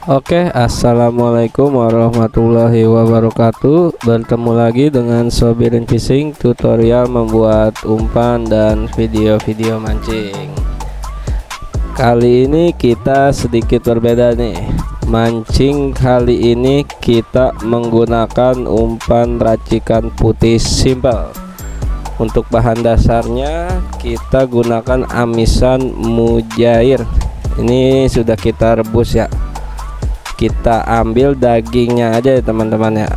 Oke, assalamualaikum warahmatullahi wabarakatuh. Bertemu lagi dengan Sobirin Fishing, tutorial membuat umpan dan video-video mancing. Kali ini kita sedikit berbeda nih. Mancing kali ini kita menggunakan umpan racikan putih simple. Untuk bahan dasarnya kita gunakan amisan mujair. Ini sudah kita rebus ya. Kita ambil dagingnya aja ya teman-teman ya.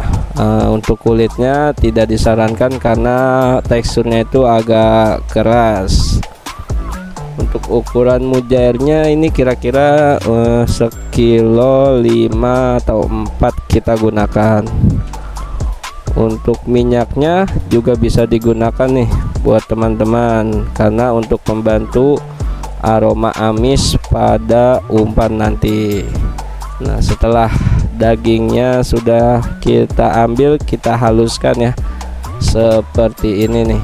Untuk kulitnya tidak disarankan karena teksturnya itu agak keras. Untuk ukuran mujairnya ini kira-kira sekilo 5 atau 4 kita gunakan. Untuk minyaknya juga bisa digunakan nih buat teman-teman, karena untuk membantu aroma amis pada umpan nanti. Nah, setelah dagingnya sudah kita ambil, kita haluskan ya seperti ini nih.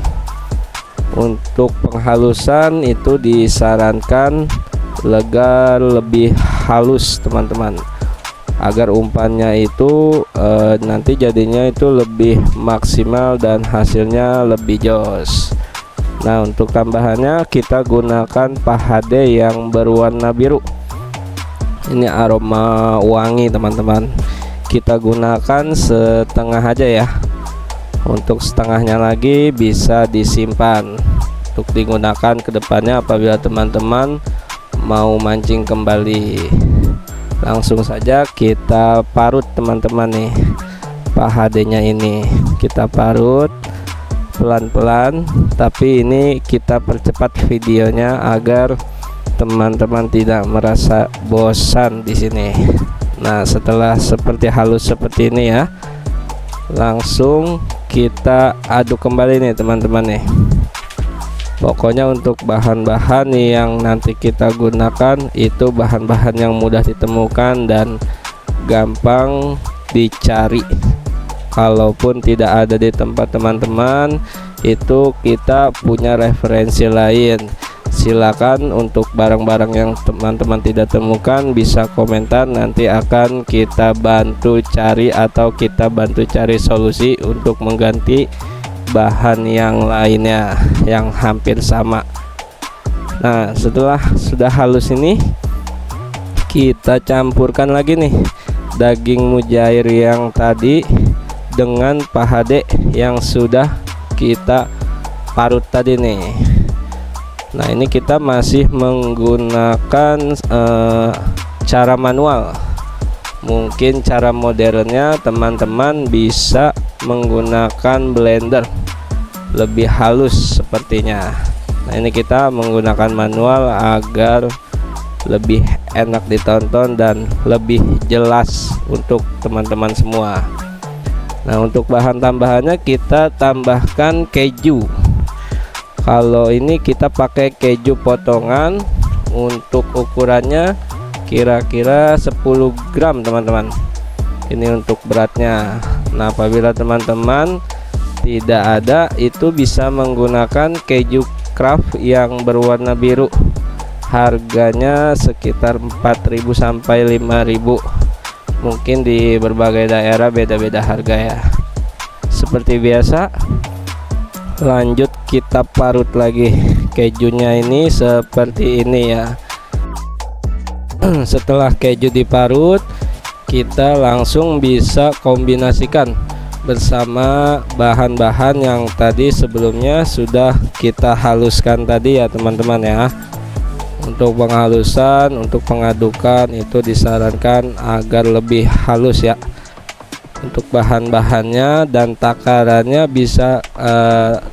Untuk penghalusan itu disarankan legar lebih halus teman-teman, agar umpannya itu nanti jadinya itu lebih maksimal dan hasilnya lebih jos. Nah, untuk tambahannya kita gunakan pahade yang berwarna biru. Ini aroma wangi teman-teman. Kita gunakan setengah aja ya. Untuk setengahnya lagi bisa disimpan untuk digunakan kedepannya apabila teman-teman mau mancing kembali. Langsung saja kita parut teman-teman nih. Pahadenya ini kita parut pelan-pelan, tapi ini kita percepat videonya agar teman-teman tidak merasa bosan di sini. Nah, setelah seperti halus seperti ini ya, langsung kita aduk kembali nih teman-teman nih. Pokoknya untuk bahan-bahan yang nanti kita gunakan itu bahan-bahan yang mudah ditemukan dan gampang dicari. Kalaupun tidak ada di tempat teman-teman, itu kita punya referensi lain. Silakan untuk barang-barang yang teman-teman tidak temukan bisa komentar, nanti akan kita bantu cari atau kita bantu cari solusi untuk mengganti bahan yang lainnya yang hampir sama. Nah, setelah sudah halus ini kita campurkan lagi nih daging mujair yang tadi dengan pahade yang sudah kita parut tadi nih. Nah, ini kita masih menggunakan cara manual. Mungkin cara modernnya teman-teman bisa menggunakan blender, lebih halus sepertinya. Nah, ini kita menggunakan manual agar lebih enak ditonton dan lebih jelas untuk teman-teman semua. Nah, untuk bahan tambahannya kita tambahkan keju. Kalau ini kita pakai keju potongan, untuk ukurannya kira-kira 10 gram teman-teman. Ini untuk beratnya. Nah, apabila teman-teman tidak ada, itu bisa menggunakan keju Kraft yang berwarna biru. Harganya sekitar 4.000 sampai 5.000. Mungkin di berbagai daerah beda-beda harga ya. Seperti biasa, lanjut kita parut lagi kejunya ini seperti ini ya. Setelah keju diparut, kita langsung bisa kombinasikan bersama bahan-bahan yang tadi sebelumnya sudah kita haluskan tadi ya teman-teman ya. Untuk penghalusan, untuk pengadukan itu disarankan agar lebih halus ya. Untuk bahan-bahannya dan takarannya bisa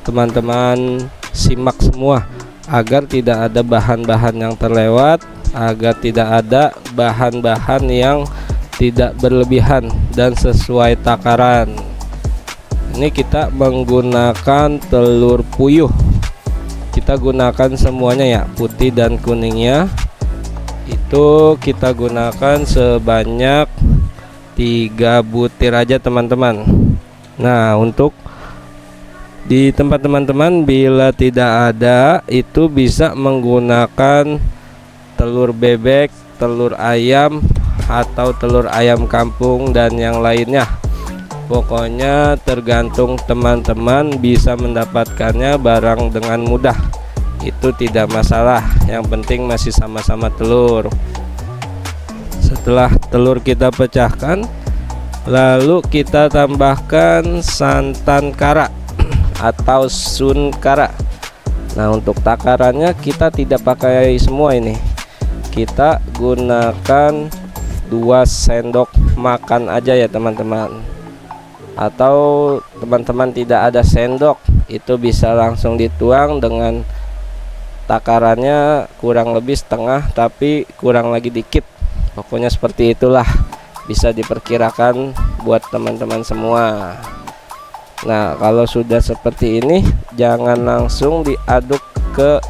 teman-teman simak semua agar tidak ada bahan-bahan yang terlewat, agar tidak ada bahan-bahan yang tidak berlebihan dan sesuai takaran. Ini kita menggunakan telur puyuh. Kita gunakan semuanya ya, putih dan kuningnya. Itu kita gunakan sebanyak 3 butir aja teman-teman. Nah, untuk di tempat teman-teman bila tidak ada, itu bisa menggunakan telur bebek, telur ayam, atau telur ayam kampung dan yang lainnya. Pokoknya tergantung teman-teman bisa mendapatkannya barang dengan mudah, itu tidak masalah, yang penting masih sama-sama telur. Setelah telur kita pecahkan, lalu kita tambahkan santan kara atau sun kara. Nah, untuk takarannya kita tidak pakai semua ini, kita gunakan 2 sendok makan aja ya teman-teman. Atau teman-teman tidak ada sendok, itu bisa langsung dituang dengan takarannya kurang lebih setengah, tapi kurang lagi dikit. Pokoknya seperti itulah, bisa diperkirakan buat teman-teman semua. Nah, kalau sudah seperti ini, jangan langsung diaduk ke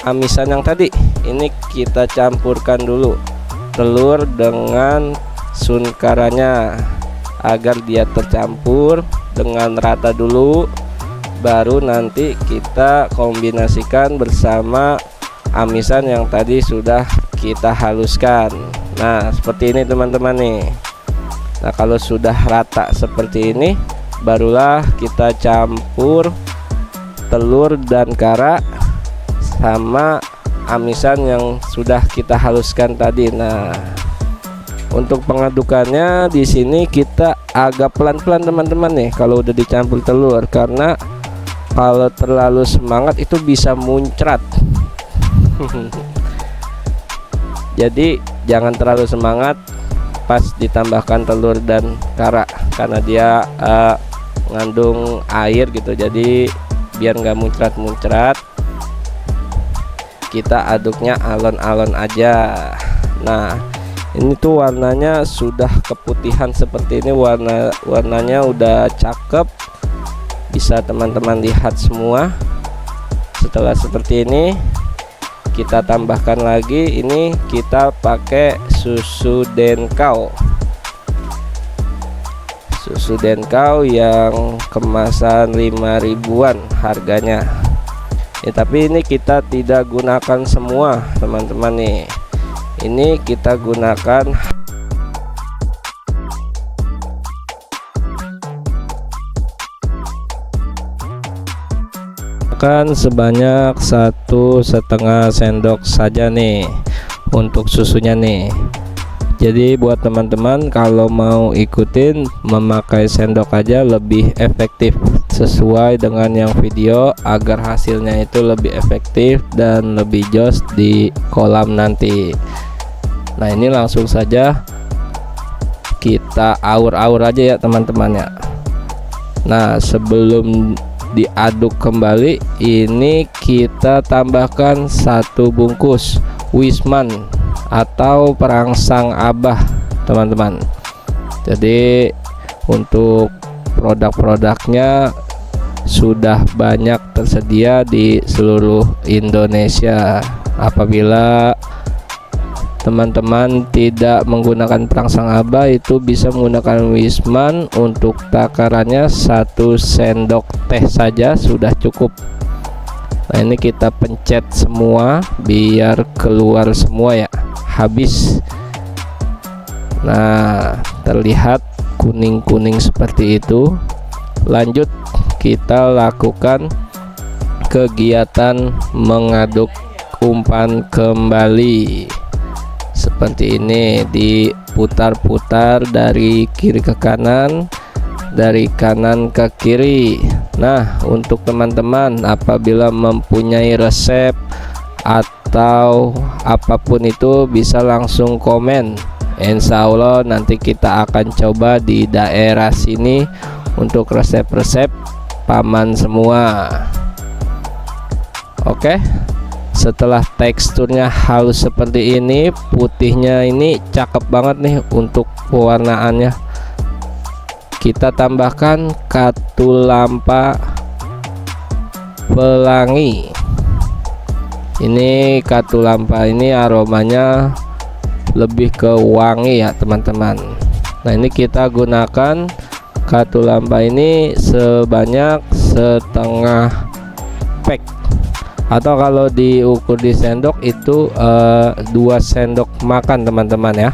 amisan yang tadi. Ini kita campurkan dulu telur dengan sun karanya agar dia tercampur dengan rata dulu, baru nanti kita kombinasikan bersama amisan yang tadi sudah kita haluskan. Nah, seperti ini teman-teman nih. Nah, kalau sudah rata seperti ini, barulah kita campur telur dan kara sama amisan yang sudah kita haluskan tadi. Nah, untuk pengadukannya di sini kita agak pelan-pelan teman-teman nih kalau udah dicampur telur, karena kalau terlalu semangat itu bisa muncrat. Jadi jangan terlalu semangat pas ditambahkan telur dan kara, karena dia mengandung air gitu. Jadi biar nggak muncrat-muncrat, kita aduknya alon-alon aja. Nah, ini tuh warnanya sudah keputihan seperti ini, warnanya udah cakep, bisa teman-teman lihat semua. Setelah seperti ini, kita tambahkan lagi, ini kita pakai susu denkau, susu denkau yang kemasan 5 ribuan harganya ya, tapi ini kita tidak gunakan semua teman-teman nih. Ini kita gunakan sebanyak 1,5 sendok saja nih untuk susunya nih. Jadi buat teman-teman kalau mau ikutin memakai sendok aja lebih efektif, sesuai dengan yang video agar hasilnya itu lebih efektif dan lebih jos di kolam nanti. Nah, ini langsung saja kita aur-aur aja ya teman-teman ya. Nah, sebelum diaduk kembali, ini kita tambahkan 1 bungkus Wisman atau perangsang Abah teman-teman. Jadi untuk produk-produknya sudah banyak tersedia di seluruh Indonesia. Apabila teman-teman tidak menggunakan perangsang Abah, itu bisa menggunakan Wisman. Untuk takarannya 1 sendok teh saja sudah cukup. Nah, ini kita pencet semua biar keluar semua ya, habis. Nah, terlihat kuning-kuning seperti itu. Lanjut kita lakukan kegiatan mengaduk umpan kembali seperti ini, diputar-putar dari kiri ke kanan, dari kanan ke kiri. Nah, untuk teman-teman apabila mempunyai resep atau apapun itu bisa langsung komen. Insya Allah nanti kita akan coba di daerah sini untuk resep-resep paman semua. Oke, setelah teksturnya halus seperti ini, putihnya ini cakep banget nih untuk pewarnaannya. Kita tambahkan katulampa pelangi. Ini katulampa ini aromanya lebih ke wangi ya teman-teman. Nah, ini kita gunakan katulampa ini sebanyak setengah pack, atau kalau diukur di sendok itu 2 sendok makan teman-teman ya.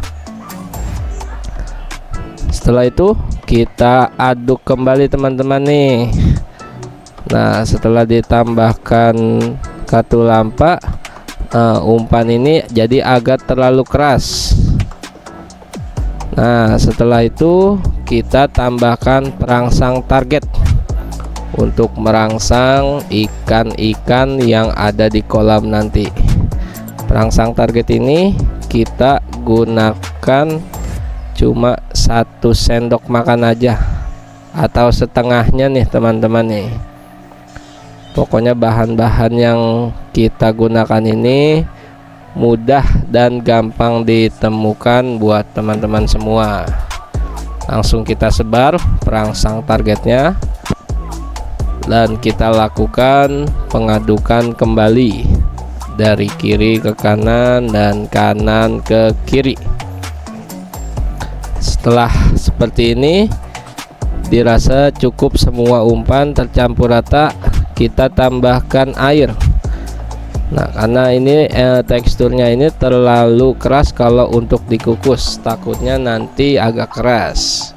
Setelah itu kita aduk kembali teman-teman nih. Nah, setelah ditambahkan katulampa, umpan ini jadi agak terlalu keras. Nah, setelah itu kita tambahkan perangsang target untuk merangsang ikan-ikan yang ada di kolam nanti. Perangsang target ini kita gunakan cuma 1 sendok makan aja atau setengahnya nih teman-teman nih. Pokoknya bahan-bahan yang kita gunakan ini mudah dan gampang ditemukan buat teman-teman semua. Langsung kita sebar perangsang targetnya dan kita lakukan pengadukan kembali dari kiri ke kanan dan kanan ke kiri. Setelah seperti ini dirasa cukup semua umpan tercampur rata, kita tambahkan air. Nah, karena ini teksturnya ini terlalu keras kalau untuk dikukus, takutnya nanti agak keras.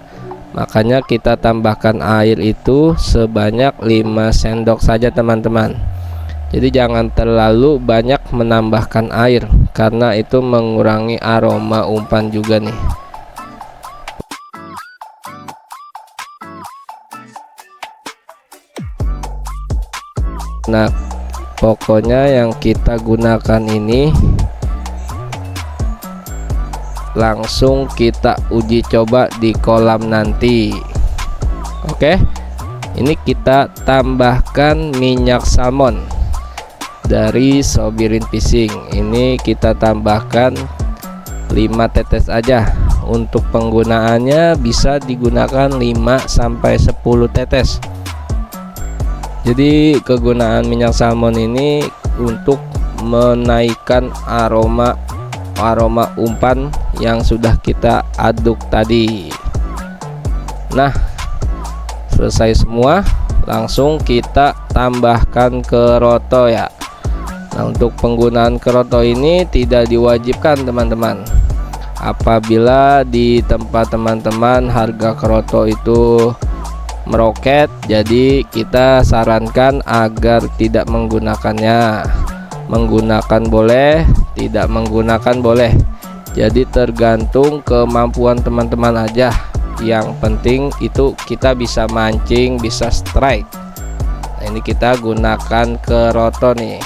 Makanya kita tambahkan air itu sebanyak 5 sendok saja teman-teman. Jadi jangan terlalu banyak menambahkan air karena itu mengurangi aroma umpan juga nih. Nah, pokoknya yang kita gunakan ini langsung kita uji coba di kolam nanti. Oke, ini kita tambahkan minyak salmon dari Sobirin Fishing. Ini kita tambahkan 5 tetes aja. Untuk penggunaannya bisa digunakan 5 sampai 10 tetes. Jadi kegunaan minyak salmon ini untuk menaikkan aroma umpan yang sudah kita aduk tadi. Nah, selesai semua, langsung kita tambahkan keroto ya. Nah, untuk penggunaan keroto ini tidak diwajibkan teman-teman. Apabila di tempat teman-teman harga keroto itu meroket, jadi kita sarankan agar tidak menggunakannya. Menggunakan boleh, tidak menggunakan boleh. Jadi tergantung kemampuan teman-teman aja. Yang penting itu kita bisa mancing, bisa strike. Nah, ini kita gunakan keroto nih.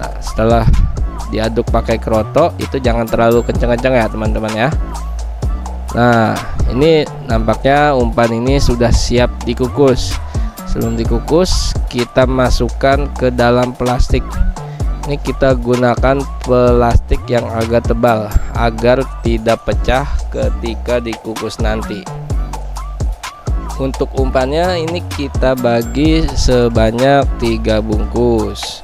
Nah, setelah diaduk pakai keroto itu jangan terlalu kenceng-kenceng ya teman-teman ya. Nah, ini nampaknya umpan ini sudah siap dikukus. Sebelum dikukus kita masukkan ke dalam plastik. Ini kita gunakan plastik yang agak tebal agar tidak pecah ketika dikukus nanti. Untuk umpannya ini kita bagi sebanyak 3 bungkus.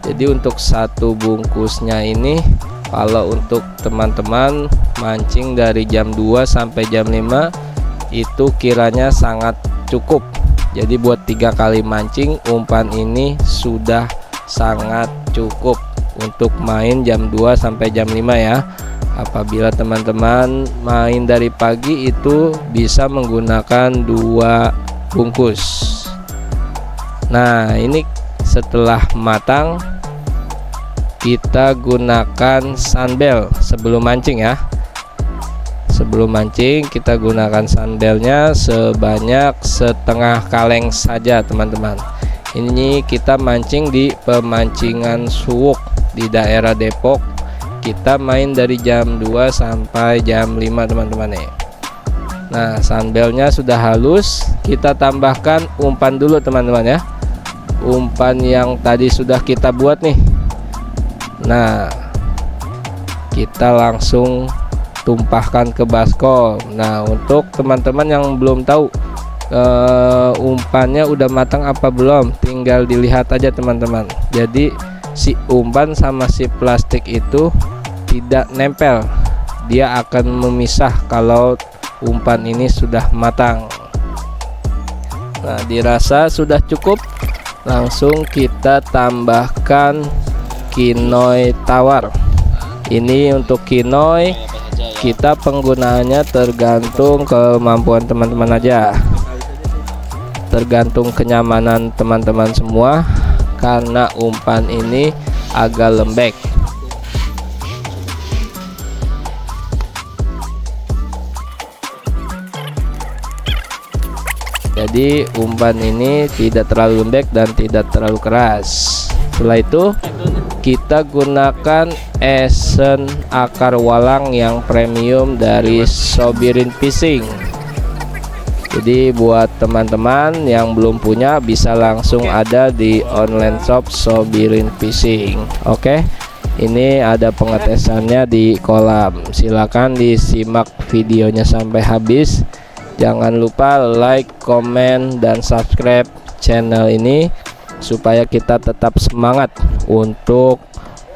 Jadi untuk 1 bungkusnya ini, kalau untuk teman-teman mancing dari jam 2 sampai jam 5 itu kiranya sangat cukup. Jadi buat 3 kali mancing umpan ini sudah sangat cukup untuk main jam 2 sampai jam 5 ya. Apabila teman-teman main dari pagi itu bisa menggunakan 2 bungkus. Nah, ini setelah matang kita gunakan sunbel sebelum mancing ya. Sebelum mancing kita gunakan sunbelnya sebanyak setengah kaleng saja teman-teman. Ini kita mancing di pemancingan Suwuk di daerah Depok. Kita main dari jam 2 sampai jam 5 teman-teman nih. Nah, sunbelnya sudah halus, kita tambahkan umpan dulu teman-teman ya. Umpan yang tadi sudah kita buat nih. Nah, kita langsung tumpahkan ke baskom. Nah, untuk teman-teman yang belum tahu umpannya udah matang apa belum, tinggal dilihat aja teman-teman. Jadi si umpan sama si plastik itu tidak nempel, dia akan memisah kalau umpan ini sudah matang. Nah, dirasa sudah cukup, langsung kita tambahkan kinoy tawar. Ini untuk kinoy kita penggunaannya tergantung kemampuan teman-teman aja, tergantung kenyamanan teman-teman semua, karena umpan ini agak lembek. Jadi umpan ini tidak terlalu lembek dan tidak terlalu keras. Setelah itu kita gunakan esen akar walang yang premium dari Sobirin Fishing. Jadi buat teman-teman yang belum punya bisa langsung ada di online shop Sobirin Fishing. Oke, ini ada pengetesannya di kolam. Silakan disimak videonya sampai habis. Jangan lupa like, komen, dan subscribe channel ini supaya kita tetap semangat untuk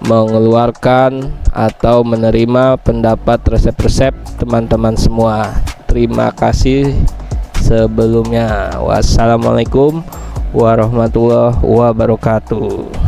mengeluarkan atau menerima pendapat resep-resep teman-teman semua. Terima kasih sebelumnya. Wassalamualaikum warahmatullahi wabarakatuh.